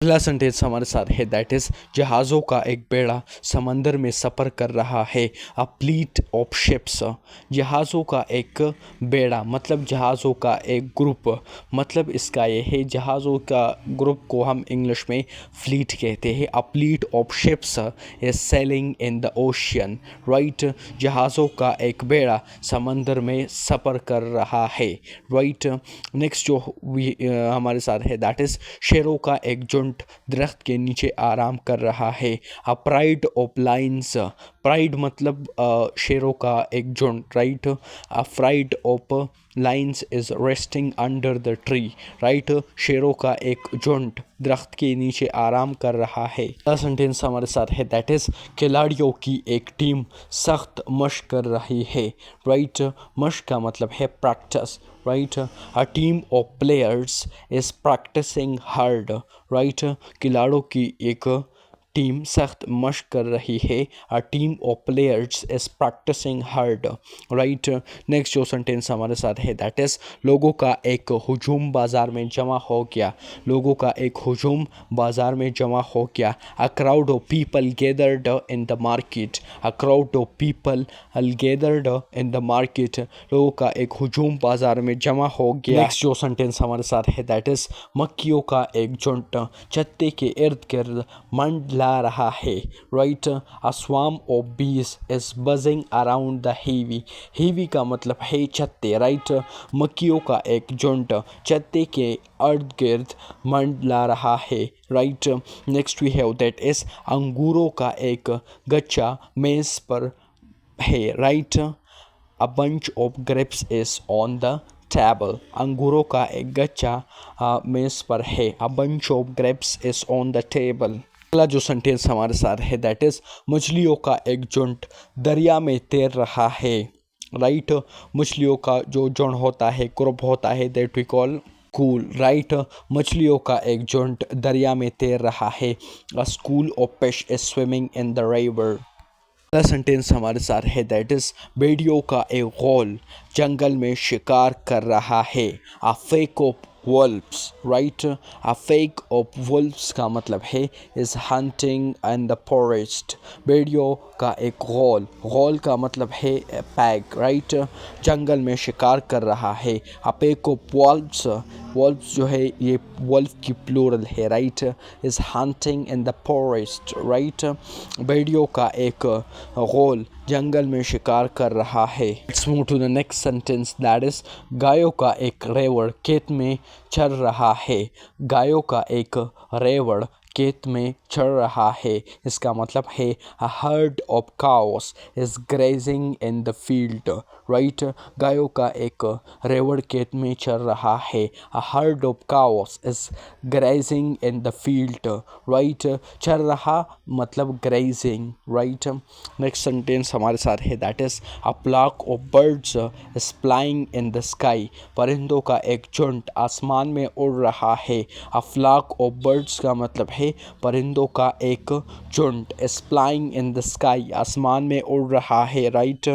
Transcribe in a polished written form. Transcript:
अगला सेंटेंस हमारे साथ है दैट इज जहाज़ों का एक बेड़ा समंदर में सफ़र कर रहा है। अ फ्लीट ऑफ शिप्स, जहाज़ों का एक बेड़ा मतलब जहाज़ों का एक ग्रुप, मतलब इसका ये है जहाज़ों का ग्रुप को हम इंग्लिश में फ्लीट कहते हैं। A fleet of ships is selling in the ocean, right. जहाज़ों का एक बेड़ा समंदर में सफ़र कर रहा है, राइट। नेक्स्ट जो हमारे साथ है दैट इज शेरों का एक झुंड दरख्त के नीचे आराम कर रहा है। A pride of lines, pride मतलब शेरों का एक झुंड, right. A pride of lines is resting under the tree, right. शेरों का एक झुंड दरख्त के नीचे आराम कर रहा है। अगला सेंटेंस हमारे साथ है दैट इज खिलाड़ियों की एक टीम सख्त मशक कर रही है, राइट। मशक का मतलब है practice, right. A team of players is practising hard, right. खिलाड़ियों की एक टीम सख्त मशक कर रही है। A team of players is practising hard, right. Next जो सेंटेंस हमारे साथ है दैट इज लोगों का एक हुजूम बाज़ार में जमा हो गया, लोगों का एक हुजूम बाज़ार में जमा हो गया। A crowd of people gathered in the market, a crowd of people gathered in the market, लोगों का एक हुजूम बाज़ार में जमा हो गया। नेक्स्ट जो सेंटेंस हमारे साथ है दैट इज मक्खियों का एक झुंड छत्ते के इर्द गिर्द मंडला रहा है, राइट। अ स्वार्म ऑफ बीज is buzzing around the heavy, heavy का मतलब है छत्ते, राइट। मक्खियों का एक झुंड छत्ते के इर्द गिर्द मंडला रहा है, right. Next we have that is अंगूरों का एक गच्छा मेज पर है, right. A bunch of grapes is on the table, अंगूरों का एक गच्छा मेज पर है। A bunch of grapes is on the table. अगला जो सेंटेंस हमारे साथ है दैट इज मछलियों का एक झुंड दरिया में तैर रहा है, राइट। मछलियों का जो झुंड होता है, ग्रुप होता है, that we call school, right. मछलियों का एक झुंड दरिया में तैर रहा है। A school of fish is swimming in the river. अगला सेंटेंस हमारे साथ है दैट इज भेड़ियों का एक गौल जंगल में शिकार कर रहा है। A fake of Wolves, right. A fake of Wolves का मतलब है is hunting in the forest, भेड़ियों का एक गौल, गौल का मतलब है पैक, राइट। जंगल में शिकार कर रहा है। A pack of Wolves, Wolves जो है ये वुल्फ की प्लूरल है, right. Is hunting in the forest, right. भेड़ियों का एक गौल जंगल में शिकार कर रहा है। Let's move to the next sentence that is गायों का एक रेवड़ खेत में चर रहा है, गायों का एक रेवड़ खेत में चढ़ रहा है। इसका मतलब है a herd of cows is grazing in the field, right. गायों का एक रेवड़ खेत में चल रहा है। A herd of cows is grazing in the field, right. चल रहा मतलब ग्रेजिंग, राइट। नेक्स्ट सेंटेंस हमारे साथ है that is a flock of birds is flying in the sky, परिंदों का एक झुंड आसमान में उड़ रहा है। अ फ्लॉक ऑफ बर्ड्स का मतलब है परिंदों का एक झुंड is flying in the sky, आसमान में उड़ रहा है, राइट।